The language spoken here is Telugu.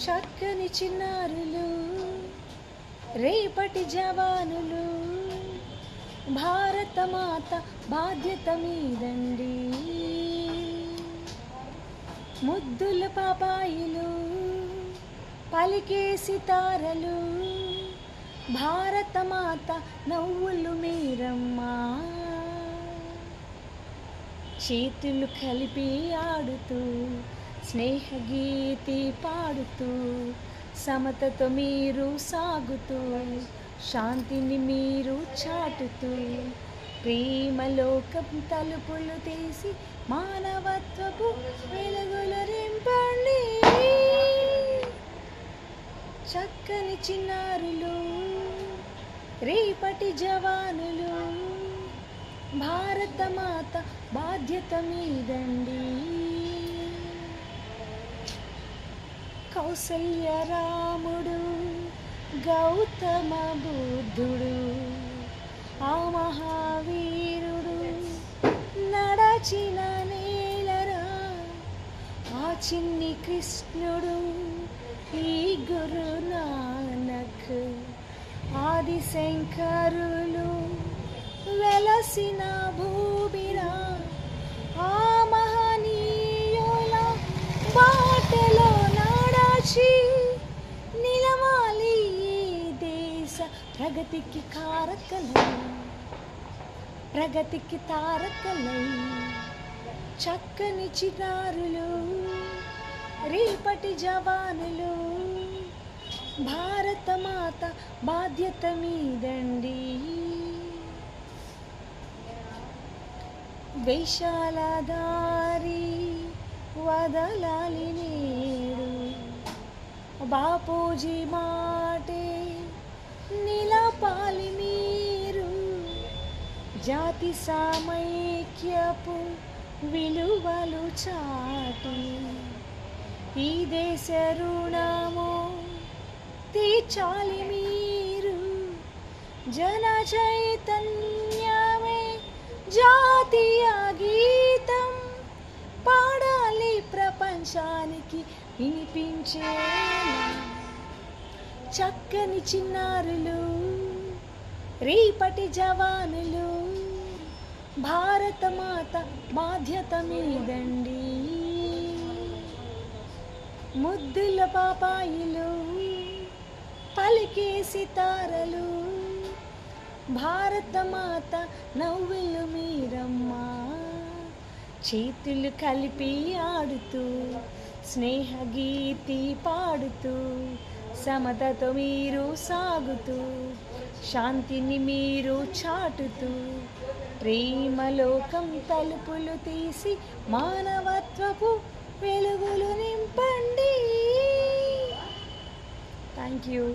చక్కని చిన్నారులు, రేపటి జవానులు, భారతమాత బాధ్యత మీదండి. ముద్దుల పాపాయిలు, పలికే సితారలు, భారతమాత నవ్వులు మీరమ్మా. చేతులు కలిపి ఆడుతూ, స్నేహగీతి పాడుతూ, సమతతో మీరు సాగుతూ, శాంతిని మీరు చాటుతూ, ప్రేమలోకం తలుపులు తీసి మానవత్వపు వెలుగులు నింపండి. చక్కని చిన్నారులు, రేపటి జవానులు, భారతమాత బాధ్యత మీదండి. కౌసల్య రాముడు, గౌతమ బుద్ధుడు, ఆ మహావీరుడు నడచిన నేలరా, ఆ చిన్ని కృష్ణుడు, ఈ గురు నానక్, ఆది శంకరులు వెలసిన భూమిరా, ఆ మహనీయుల బాటలో నడచి నిలవాలి దేశ ప్రగతికి కారకలై, ప్రగతికి తారకలై. చక్కని చిన్నారులు, రేపటి జవానులు, భారతమాత బాధ్యత మీదండి. వేషాల దారి వదలాలి నేడు, బాపూజీ మాటే నిలపాలి మీరు, జాతి సమైక్యపు విలువలు చాటి, ఈ దేశ రుణము తీర్చాలి మీరు, జన చైతన్యమే జాతీయ గీతం పాడాలి ప్రపంచానికి వినిపించేలా. చక్కని చిన్నారులు, రేపటి జవానులు, భారతమాత బాధ్యత మీదండి. ముద్దుల పాపాయిలు, పలికే సితారలు, భారతమాత నవ్వులు మీరమ్మా. చేతులు కలిపి ఆడుతూ, స్నేహగీతి పాడుతూ, సమతతో మీరు సాగుతూ, శాంతిని మీరు చాటుతూ, ప్రేమలోకం తలుపులు తీసి మానవత్వపు వెలుగులు నింపండి. Thank you.